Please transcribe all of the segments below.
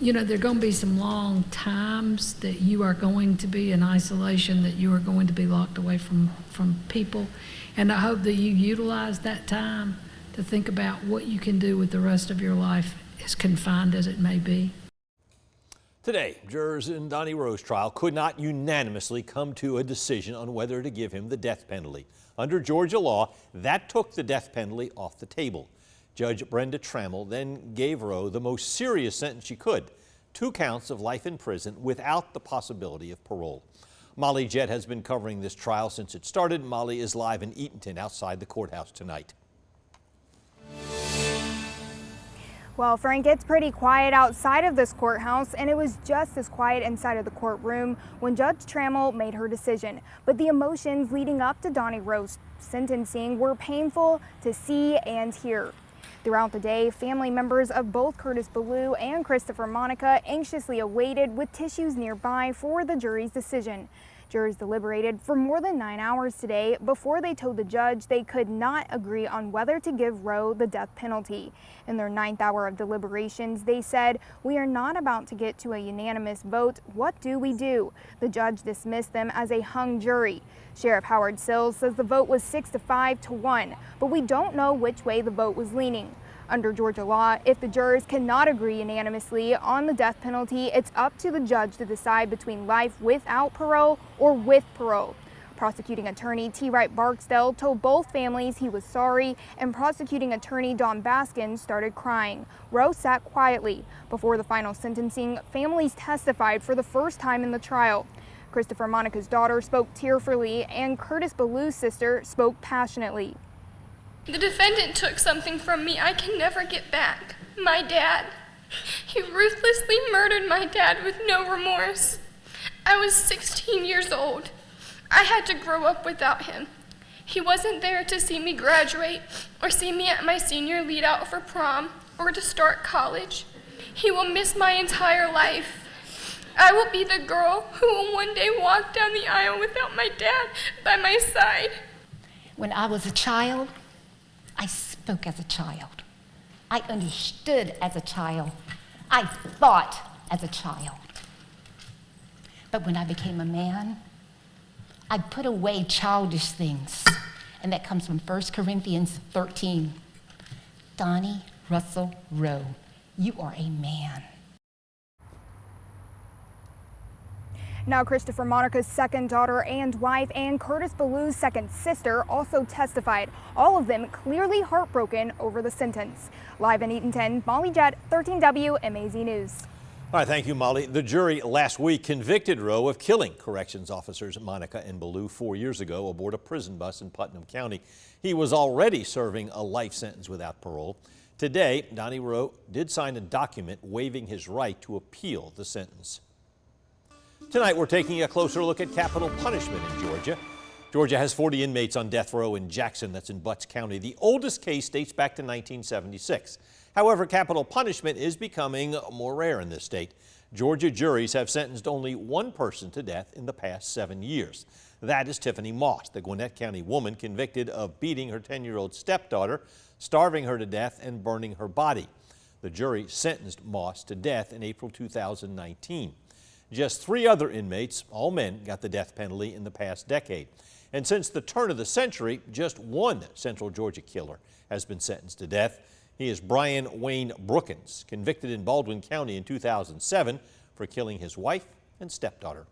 You know, there are going to be some long times that you are going to be in isolation, that you are going to be locked away from people. And I hope that you utilize that time to think about what you can do with the rest of your life, as confined as it may be. Today, jurors in Donnie Rowe's trial could not unanimously come to a decision on whether to give him the death penalty. Under Georgia law, that took the death penalty off the table. Judge Brenda Trammell then gave Rowe the most serious sentence she could, 2 counts of life in prison without the possibility of parole. Molly Jett has been covering this trial since it started. Molly is live in Eatonton outside the courthouse tonight. Well, Frank, it's pretty quiet outside of this courthouse, and it was just as quiet inside of the courtroom when Judge Trammel made her decision. But the emotions leading up to Donnie Rowe's sentencing were painful to see and hear. Throughout the day, family members of both Curtis Ballou and Christopher Monica anxiously awaited with tissues nearby for the jury's decision. Jurors deliberated for more than 9 hours today before they told the judge they could not agree on whether to give Rowe the death penalty. In their 9th hour of deliberations, they said, "We are not about to get to a unanimous vote. What do we do?" The judge dismissed them as a hung jury. Sheriff Howard Sills says the vote was 6 to 5 to 1, but we don't know which way the vote was leaning. Under Georgia law, if the jurors cannot agree unanimously on the death penalty, it's up to the judge to decide between life without parole or with parole. Prosecuting attorney T. Wright Barksdale told both families he was sorry, and prosecuting attorney Don Baskin started crying. Rowe sat quietly. Before the final sentencing, families testified for the first time in the trial. Christopher Monica's daughter spoke tearfully, and Curtis Ballou's sister spoke passionately. The defendant took something from me I can never get back. My dad. He ruthlessly murdered my dad with no remorse. I was 16 years old. I had to grow up without him. He wasn't there to see me graduate or see me at my senior lead out for prom or to start college. He will miss my entire life. I will be the girl who will one day walk down the aisle without my dad by my side. When I was a child, I spoke as a child. I understood as a child. I thought as a child. But when I became a man, I put away childish things. And that comes from 1 Corinthians 13. Donnie Russell Rowe, you are a man. Now, Christopher Monica's second daughter and wife and Curtis Ballou's second sister also testified, all of them clearly heartbroken over the sentence. Live in Eatonton, Molly Jett, 13W MAZ News. All right, thank you, Molly. The jury last week convicted Rowe of killing corrections officers Monica and Ballou 4 years ago aboard a prison bus in Putnam County. He was already serving a life sentence without parole. Today, Donnie Rowe did sign a document waiving his right to appeal the sentence. Tonight, we're taking a closer look at capital punishment in Georgia. Georgia has 40 inmates on death row in Jackson, that's in Butts County. The oldest case dates back to 1976. However, capital punishment is becoming more rare in this state. Georgia juries have sentenced only one person to death in the past 7 years. That is Tiffany Moss, the Gwinnett County woman convicted of beating her 10-year-old stepdaughter, starving her to death, and burning her body. The jury sentenced Moss to death in April 2019. Just 3 other inmates, all men, got the death penalty in the past decade. And since the turn of the century, just one Central Georgia killer has been sentenced to death. He is Brian Wayne Brookins, convicted in Baldwin County in 2007 for killing his wife and stepdaughter.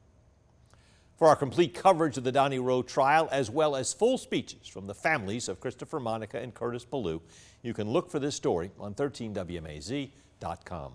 For our complete coverage of the Donnie Rowe trial, as well as full speeches from the families of Christopher Monica and Curtis Ballou, you can look for this story on 13WMAZ.com.